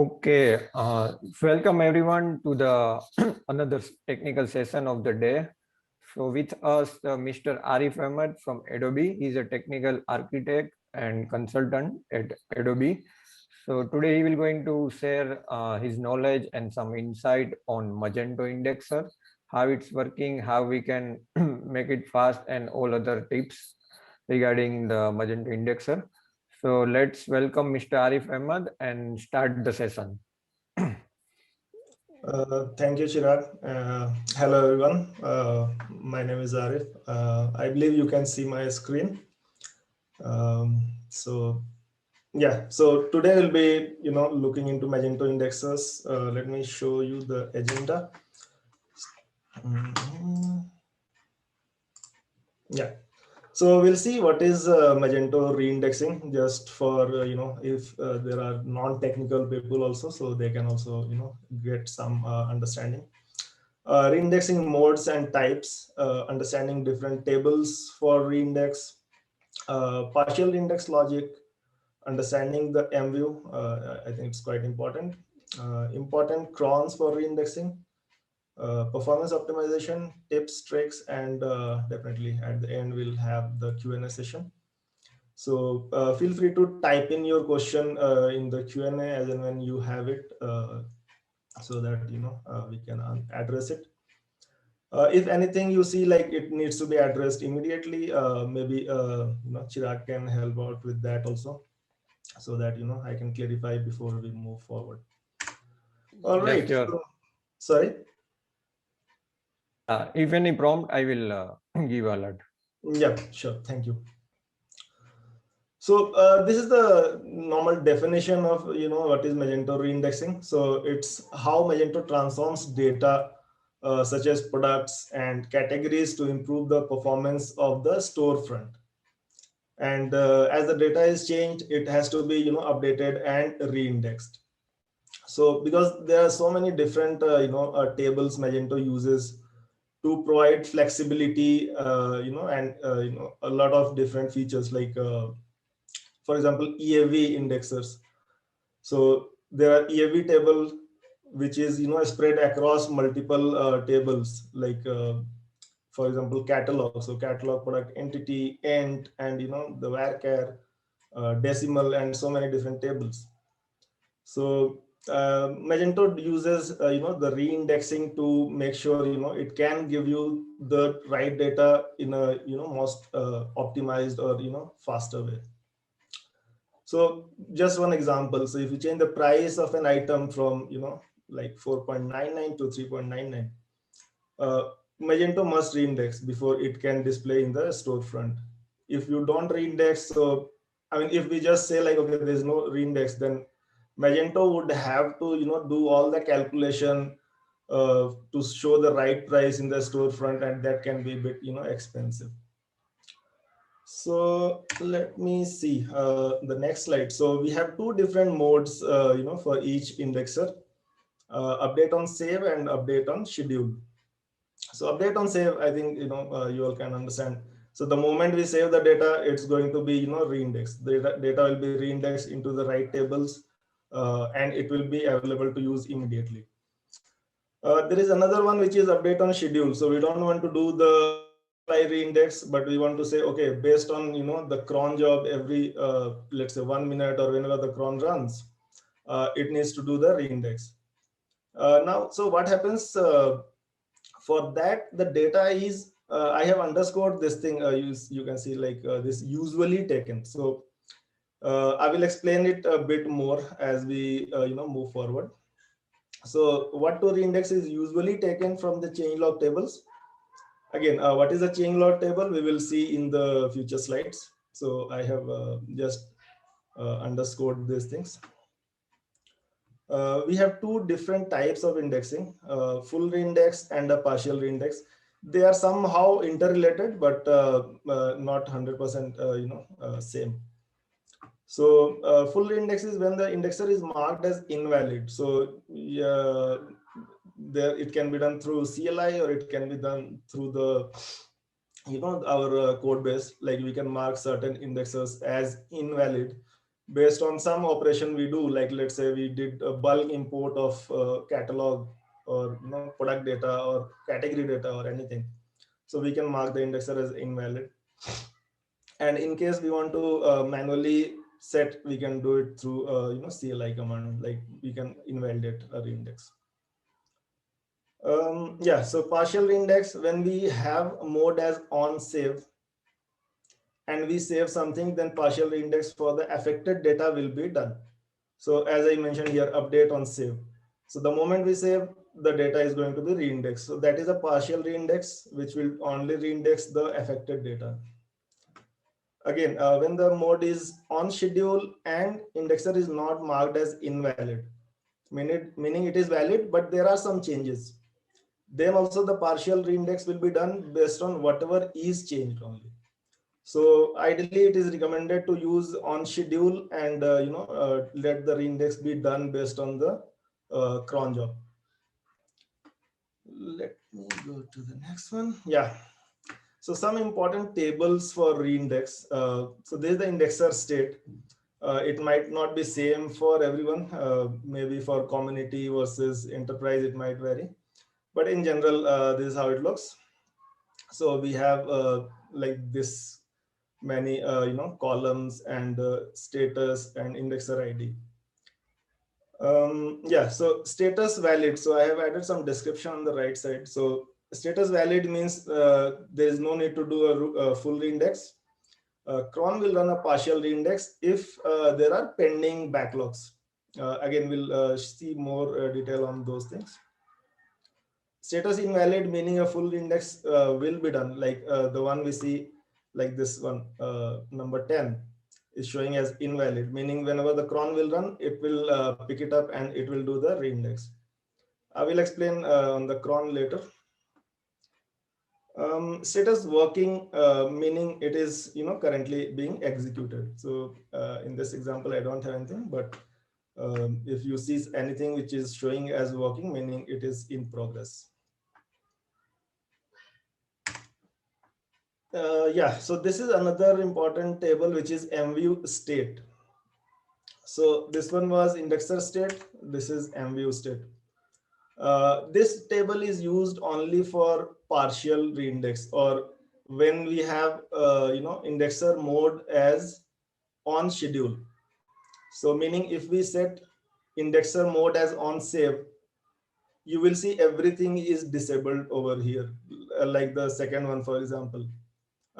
Okay, welcome everyone to the another technical session of the day. So with us, Mr. Arif Ahmed from Adobe. He's a technical architect and consultant at Adobe. So today he will going to share his knowledge and some insight on Magento Indexer, how it's working, how we can make it fast, and all other tips regarding the Magento Indexer. So let's welcome Mr. Arif Ahmed and start the session. Thank you, Chirag. Hello, everyone. My name is Arif. I believe you can see my screen. So today we'll be, looking into Magento indexes. Let me show you the agenda. Yeah. So we'll see what is Magento reindexing, just for if there are non-technical people also, so they can also get some understanding. Reindexing modes and types, understanding different tables for reindex, partial index logic, understanding the MView. I think it's quite important. Important crons for reindexing, performance optimization, tips, tricks, and definitely at the end we'll have the Q&A session. So feel free to type in your question in the Q&A as and when you have it, so that we can address it. If anything you see like it needs to be addressed immediately, maybe Chirag can help out with that also, so that I can clarify before we move forward. All right. Yes, sure. So, sorry. If any prompt, I will give alert. Yeah, sure. Thank you. So this is the normal definition of what is Magento reindexing. So it's how Magento transforms data such as products and categories to improve the performance of the storefront. And as the data is changed, it has to be updated and reindexed. So because there are so many different tables Magento uses to provide flexibility, and a lot of different features like for example EAV indexers. So there are EAV table which is spread across multiple tables, like for example catalog. So catalog, product, entity, ent, and the varchar, decimal, and so many different tables. So Magento uses the reindexing to make sure it can give you the right data in a most optimized or faster way. So just one example. So if you change the price of an item from like 4.99 to 3.99, Magento must reindex before it can display in the storefront. If you don't reindex, so I mean, if we just say like, okay, there's no reindex, then Magento would have to do all the calculation to show the right price in the storefront, and that can be a bit expensive. So let me see the next slide. So we have two different modes for each indexer: update on save and update on schedule. So update on save, I think you all can understand. So the moment we save the data, it's going to be reindexed. The data will be reindexed into the right tables, and it will be available to use immediately. There is another one which is update on schedule. So we don't want to do the on-the-fly reindex, but we want to say, okay, based on the cron job every let's say 1 minute or whenever the cron runs, it needs to do the reindex. Now, so what happens for that? The data is I have underscored this thing. You can see like this usually taken. So I will explain it a bit more as we move forward. So what to reindex is usually taken from the changelog tables. Again, what is a changelog table? We will see in the future slides. So I have just underscored these things. We have two different types of indexing, full reindex and a partial reindex. They are somehow interrelated, but not 100% same. So full reindex is when the indexer is marked as invalid. So there it can be done through CLI, or it can be done through the our code base. Like we can mark certain indexers as invalid, based on some operation we do, like let's say we did a bulk import of catalog or product data or category data or anything. So we can mark the indexer as invalid. And in case we want to manually set, we can do it through CLI command, like we can invalidate a reindex. Yeah, so partial reindex, when we have mode as on save and we save something, then partial reindex for the affected data will be done. So as I mentioned here, update on save. So the moment we save, the data is going to be reindexed. So that is a partial reindex, which will only reindex the affected data. Again, when the mode is on schedule and indexer is not marked as invalid, meaning it is valid, but there are some changes, then also the partial reindex will be done based on whatever is changed only. So ideally, it is recommended to use on schedule and let the reindex be done based on the cron job. Let me go to the next one. Yeah. So some important tables for reindex. So this is the indexer state. It might not be same for everyone. Maybe for community versus enterprise, it might vary. But in general, this is how it looks. So we have like this many columns and status and indexer ID. Yeah, so status valid. So I have added some description on the right side. So status valid means there is no need to do a full reindex. Cron will run a partial reindex if there are pending backlogs. Again, we'll see more detail on those things. Status invalid, meaning a full index will be done, like the one we see, like this one, number 10 is showing as invalid, meaning whenever the cron will run, it will pick it up and it will do the reindex. I will explain on the cron later. Status working, meaning it is currently being executed. So in this example, I don't have anything, but if you see anything which is showing as working, meaning it is in progress. Yeah, so this is another important table, which is MView state. So this one was indexer state. This is MView state. This table is used only for partial reindex, or when we have indexer mode as on schedule. So meaning if we set indexer mode as on save, you will see everything is disabled over here, like the second one, for example.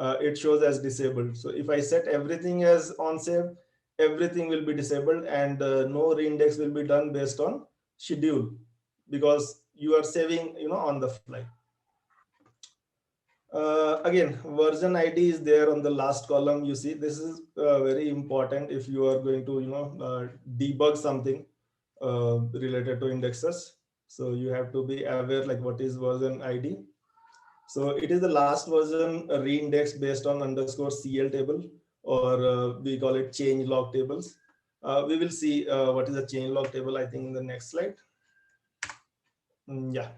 It shows as disabled. So if I set everything as on save, everything will be disabled, and no reindex will be done based on schedule, because you are saving on the fly. Again, version ID is there on the last column. You see, this is very important if you are going to debug something related to indexers. So you have to be aware, like, what is version ID. So it is the last version reindex based on _CL table, or we call it change log tables. We will see what is a change log table, I think, in the next slide. Yeah.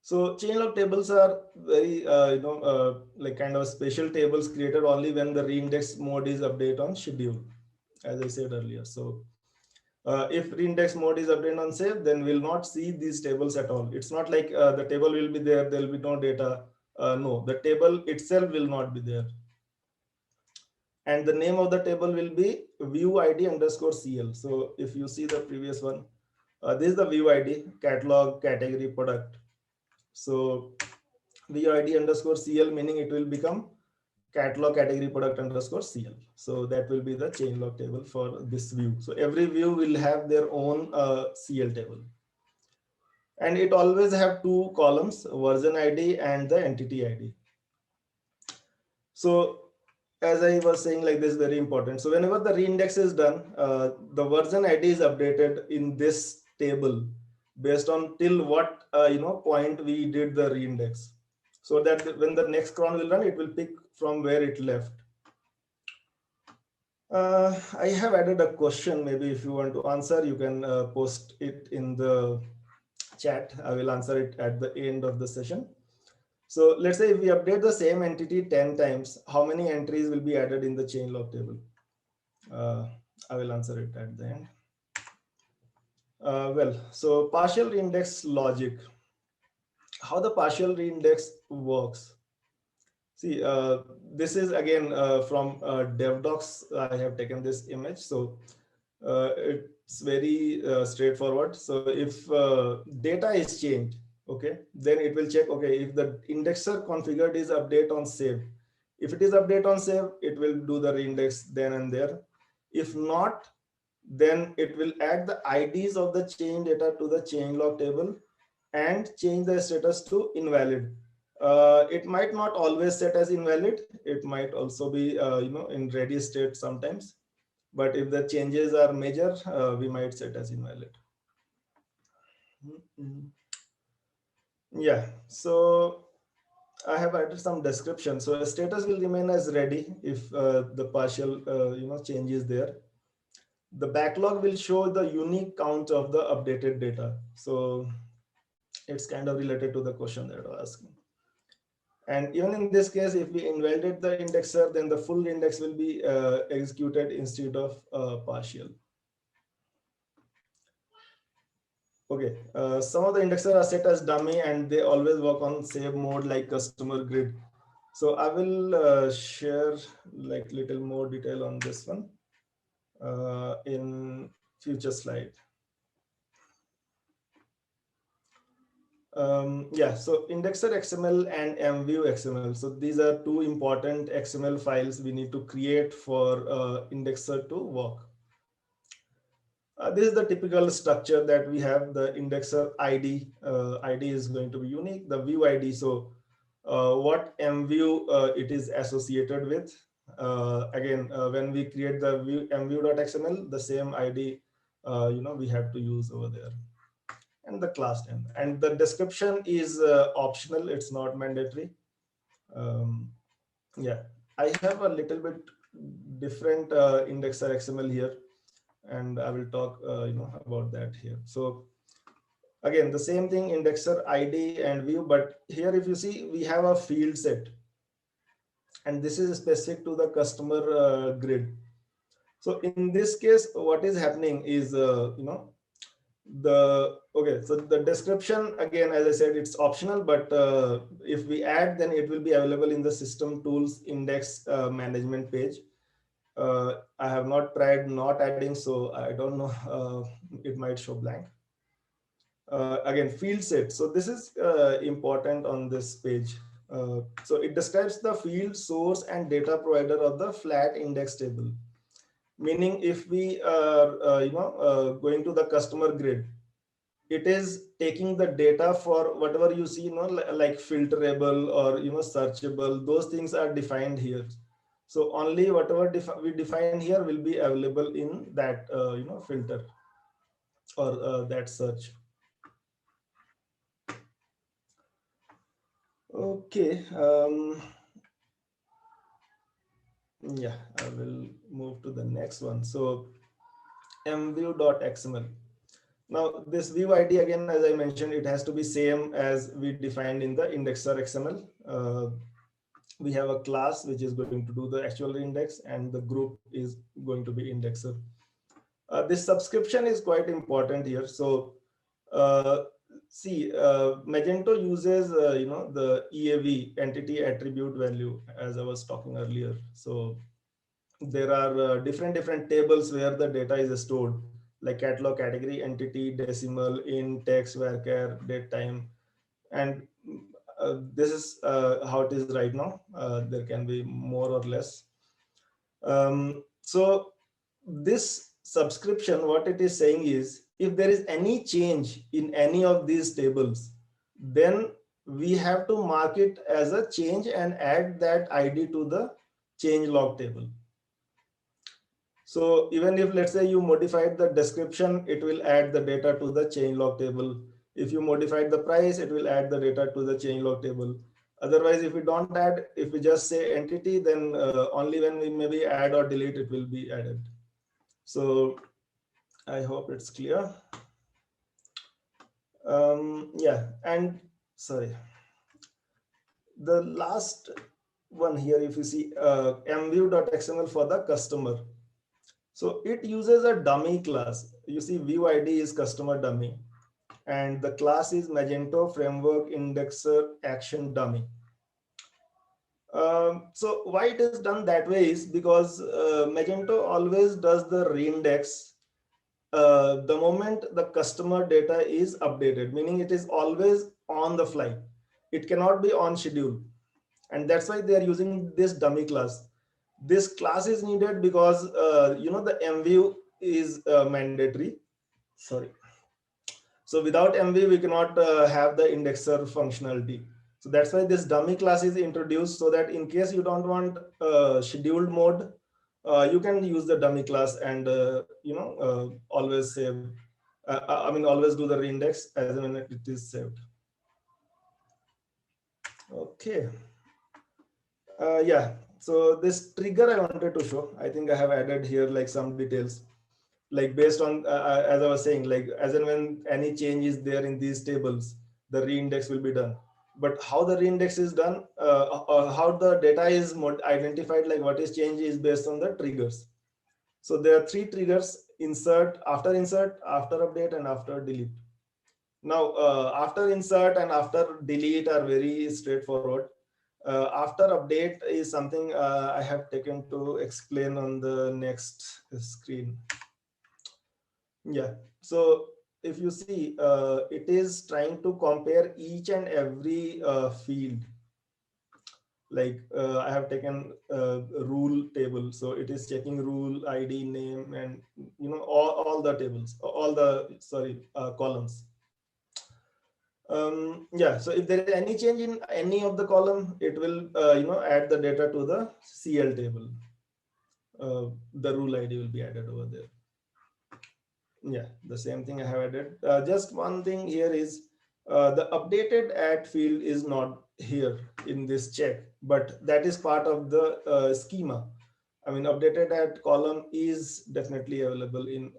So change log tables are very, like kind of special tables created only when the reindex mode is updated on schedule, as I said earlier. So if reindex mode is updated on save, then we'll not see these tables at all. It's not like the table will be there, there will be no data. No, the table itself will not be there. And the name of the table will be view ID _CL. So if you see the previous one, this is the view ID, catalog, category, product. So view ID _CL, meaning it will become catalog, category, product _CL. So that will be the change log table for this view. So every view will have their own CL table. And it always have two columns, version ID and the entity ID. So as I was saying, like, this is very important. So whenever the reindex is done, the version ID is updated in this table based on till what point we did the reindex, so that when the next cron will run, it will pick from where it left. I have added a question. Maybe if you want to answer, you can post it in the chat. I will answer it at the end of the session. So let's say if we update the same entity 10 times, how many entries will be added in the change log table? I will answer it at the end. Well, so partial reindex logic, how the partial reindex works. See, this is again from DevDocs. I have taken this image. So it's very straightforward. So if data is changed, okay, then it will check, okay, if the indexer configured is update on save. If it is update on save, it will do the reindex then and there. If not, then it will add the IDs of the change data to the change log table and change the status to invalid. It might not always set as invalid. It might also be, in ready state sometimes. But if the changes are major, we might set as invalid. Mhm. Yeah. So I have added some description. So a status will remain as ready if the partial, change is there. The backlog will show the unique count of the updated data. So it's kind of related to the question that I was asking. And even in this case, if we invalidate the indexer, then the full index will be executed instead of partial. Okay, some of the indexers are set as dummy and they always work on save mode like customer grid. So I will share like little more detail on this one in future slide. Yeah, so indexer XML and MView XML. So these are two important XML files we need to create for indexer to work. This is the typical structure that we have. The indexer ID, ID is going to be unique, the view ID. So what MView it is associated with. Again, when we create the view mview.xml, the same ID, we have to use over there. And the class name. And the description is optional, it's not mandatory. Yeah, I have a little bit different indexer XML here, and I will talk about that here. So again, the same thing, indexer ID and view, but here if you see, we have a field set, and this is specific to the customer grid. So in this case, what is happening is, okay, so the description, again, as I said, it's optional, but if we add, then it will be available in the system tools index management page. I have not tried not adding, so I don't know, it might show blank. Again, field set. So this is important on this page. So it describes the field source and data provider of the flat index table. Meaning if we are, going to the customer grid, it is taking the data for whatever you see, like filterable or, searchable, those things are defined here. So only whatever we define here will be available in that, filter or that search. Okay. Yeah, I will move to the next one. So mview.xml. Now this view ID, again, as I mentioned, it has to be same as we defined in the indexer XML. We have a class which is going to do the actual index, and the group is going to be indexer. This subscription is quite important here. So see, Magento uses, the EAV, entity attribute value, as I was talking earlier. So there are different tables where the data is stored, like catalog, category, entity, decimal, in, text, varchar, date, time, and this is how it is right now. There can be more or less. So this subscription, what it is saying is, if there is any change in any of these tables, then we have to mark it as a change and add that ID to the change log table. So even if, let's say, you modified the description, it will add the data to the change log table. If you modified the price, it will add the data to the change log table. Otherwise, if we don't add, if we just say entity, then only when we maybe add or delete, it will be added. So I hope it's clear. Yeah, and sorry, the last one here, if you see mview.xml for the customer. So it uses a dummy class. You see, view ID is customer dummy, and the class is Magento Framework Indexer Action Dummy. So why it is done that way is because Magento always does the reindex the moment the customer data is updated, meaning it is always on the fly. It cannot be on schedule. And that's why they are using this dummy class. This class is needed because, the MView is mandatory. Sorry. So without MV, we cannot have the indexer functionality. So that's why this dummy class is introduced, so that in case you don't want scheduled mode, you can use the dummy class and always save. Always do the reindex as when it is saved. Okay. Yeah. So this trigger I wanted to show. I think I have added here like some details, like based on as I was saying, like as and when any change is there in these tables, the reindex will be done. But how the reindex is done, or how the data is identified, like what is changed, is based on the triggers. So there are three triggers: insert, after update, and after delete. Now, after insert and after delete are very straightforward. After update is something I have taken to explain on the next screen. Yeah. So if you see, it is trying to compare each and every field. Like I have taken rule table, so it is checking rule ID, name, and all the tables, all the columns. Yeah. So if there is any change in any of the column, it will add the data to the CL table. The rule ID will be added over there. Yeah, the same thing I have added. Just one thing here is the updated at field is not here in this check, but that is part of the schema. I mean, updated at column is definitely available in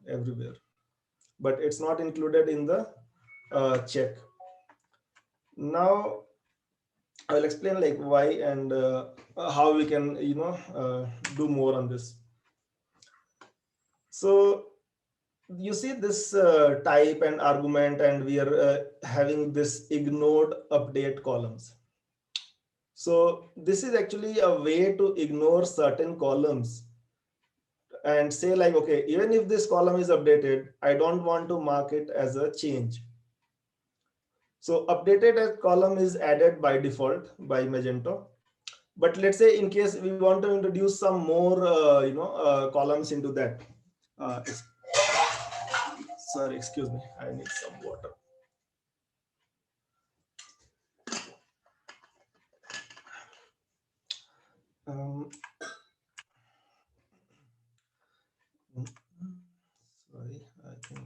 everywhere, but it's not included in the check. Now I'll explain like why and how we can do more on this. So you see this type and argument, and we are having this ignored update columns. So this is actually a way to ignore certain columns and say like, okay, even if this column is updated, I don't want to mark it as a change. So updated as column is added by default by Magento. But let's say in case we want to introduce some more columns into that. Uh, Sorry, excuse me, I need some water. Um, Sorry, I think.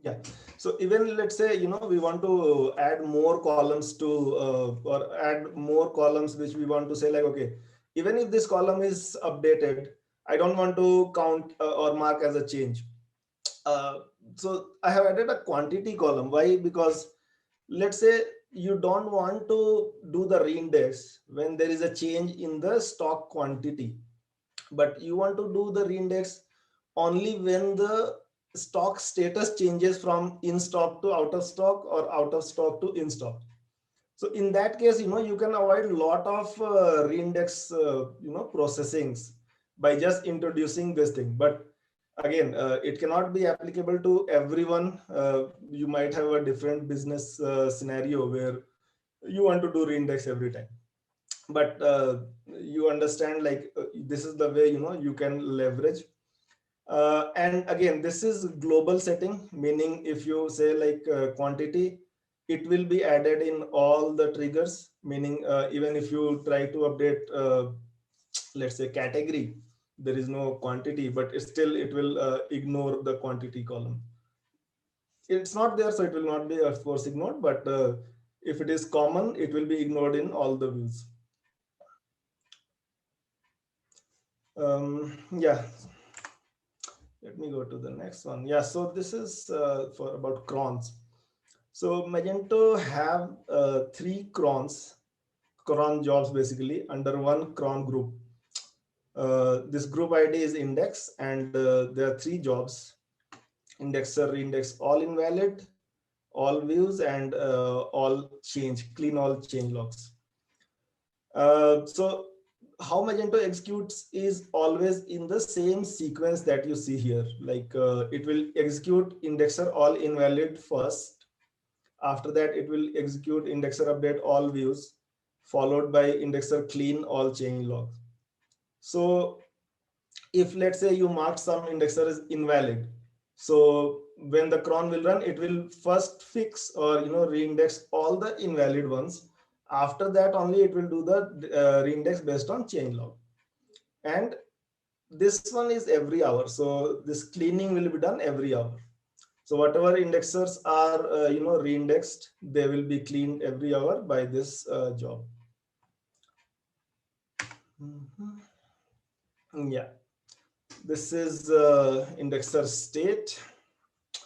Yeah. So even let's say we want to add more columns to or add more columns which we want to say like, okay, even if this column is updated, I don't want to count or mark as a change. Uh, so I have added a quantity column. Why? Because let's say you don't want to do the reindex when there is a change in the stock quantity, but you want to do the reindex only when the stock status changes from in stock to out of stock or out of stock to in stock. So in that case, you can avoid a lot of reindex processings by just introducing this thing. But again, it cannot be applicable to everyone. You might have a different business scenario where you want to do reindex every time. But you understand, like this is the way you can leverage. And again, this is global setting, meaning if you say like quantity, it will be added in all the triggers, meaning even if you try to update let's say category, there is no quantity, but it will ignore the quantity column. It's not there, so it will not be of course ignored, but if it is common, it will be ignored in all the views. Yeah, let me go to the next one. Yeah, so this is for about crons. So Magento have three cron jobs basically under one cron group. This group ID is index, and there are three jobs: indexer, reindex all invalid, all views, and all change, clean all change logs. So how Magento executes is always in the same sequence that you see here. Like it will execute indexer all invalid first. After that, it will execute indexer update all views, followed by indexer clean all change logs. So if let's say you mark some indexer is invalid, so when the cron will run, it will first fix or reindex all the invalid ones. After that only it will do the reindex based on change log. And this one is every hour, so this cleaning will be done every hour. So whatever indexers are reindexed, they will be cleaned every hour by this job. Yeah, this is indexer state.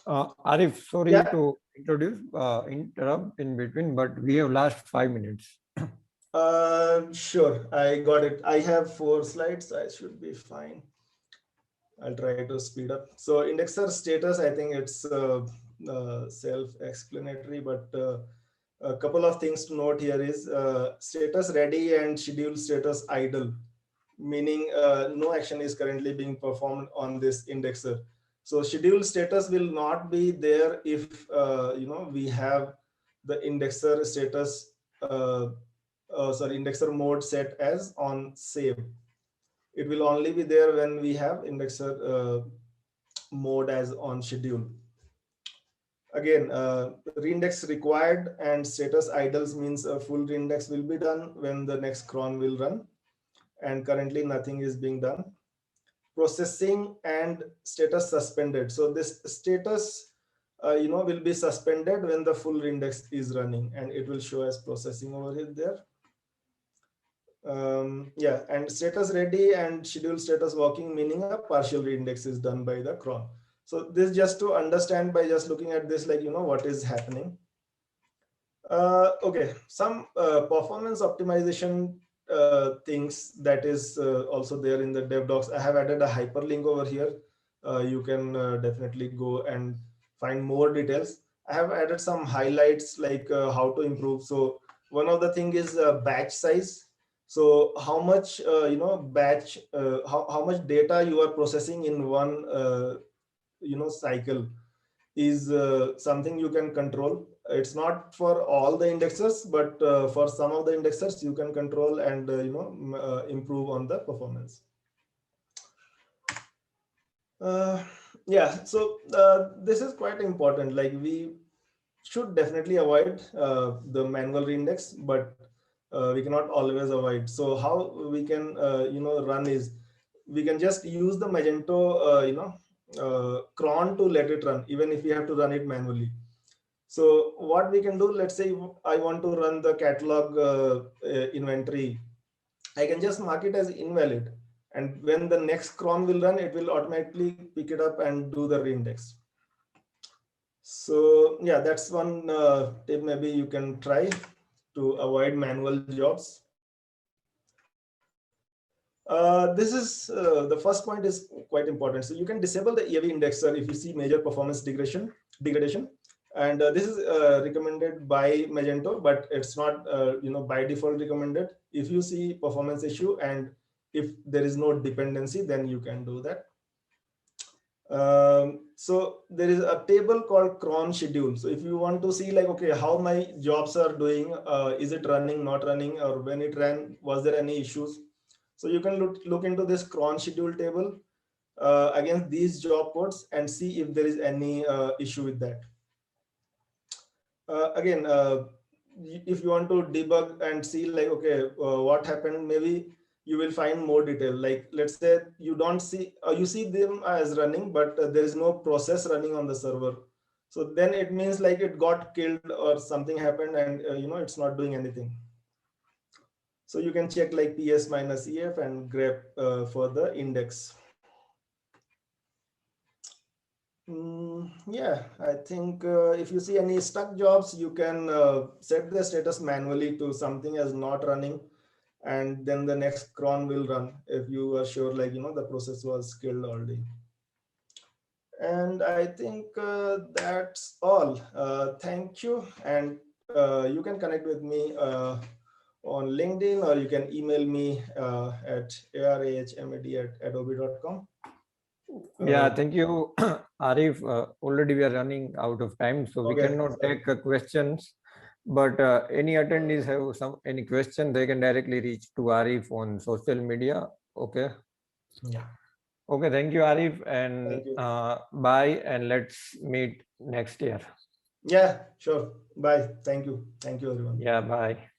Arif, sorry Yeah. to interrupt in between, but we have last 5 minutes. Sure, I got it. I have 4 slides. I should be fine. I'll try to speed up. So indexer status, I think it's self-explanatory, but a couple of things to note here is status ready and schedule status idle, meaning no action is currently being performed on this indexer. So schedule status will not be there if we have the indexer status indexer mode set as on save. It will only be there when we have indexer mode as on schedule. Again, reindex required and status idles means a full reindex will be done when the next cron will run, and currently nothing is being done. Processing and status suspended. So this status will be suspended when the full reindex is running, and it will show as processing over here there. Yeah, and status ready and schedule status working, meaning a partial reindex is done by the cron. So this just to understand by just looking at this, like what is happening. Okay, some performance optimization things that is also there in the dev docs. I have added a hyperlink over here. You can definitely go and find more details. I have added some highlights like how to improve. So one of the thing is batch size. So how much batch, how much data you are processing in one cycle is something you can control. It's not for all the indexers, but for some of the indexers you can control and improve on the performance. Yeah, so this is quite important. Like we should definitely avoid the manual reindex, but we cannot always avoid. So how we can run is we can just use the Magento cron to let it run, even if we have to run it manually. So what we can do, let's say I want to run the catalog inventory, I can just mark it as invalid. And when the next cron will run, it will automatically pick it up and do the reindex. So yeah, that's one tip maybe you can try to avoid manual jobs. This is the first point is quite important. So you can disable the EAV indexer if you see major performance degradation. And this is recommended by Magento, but it's not by default recommended. If you see performance issue and if there is no dependency, then you can do that. So there is a table called cron schedule. So if you want to see like, okay, how my jobs are doing, is it running, not running, or when it ran, was there any issues? So you can look into this cron schedule table against these job codes and see if there is any issue with that. Again, if you want to debug and see like, okay, what happened, maybe you will find more detail. Like let's say you don't see, you see them as running, but there is no process running on the server. So then it means like it got killed or something happened and it's not doing anything. So you can check like ps minus ef and grep for the index. Yeah, I think if you see any stuck jobs, you can set the status manually to something as not running. and then the next cron will run if you are sure, like, the process was killed already. And I think that's all. Thank you. And you can connect with me on LinkedIn, or you can email me at arahmad@adobe.com. Yeah, thank you, Arif. Already we are running out of time, so we Okay. cannot take questions. But any attendees have any question, they can directly reach to Arif on social media. Okay. Yeah. Okay. Thank you, Arif, and Thank you. bye. And let's meet next year. Yeah, sure. Bye. Thank you. Thank you, everyone. Yeah. Bye.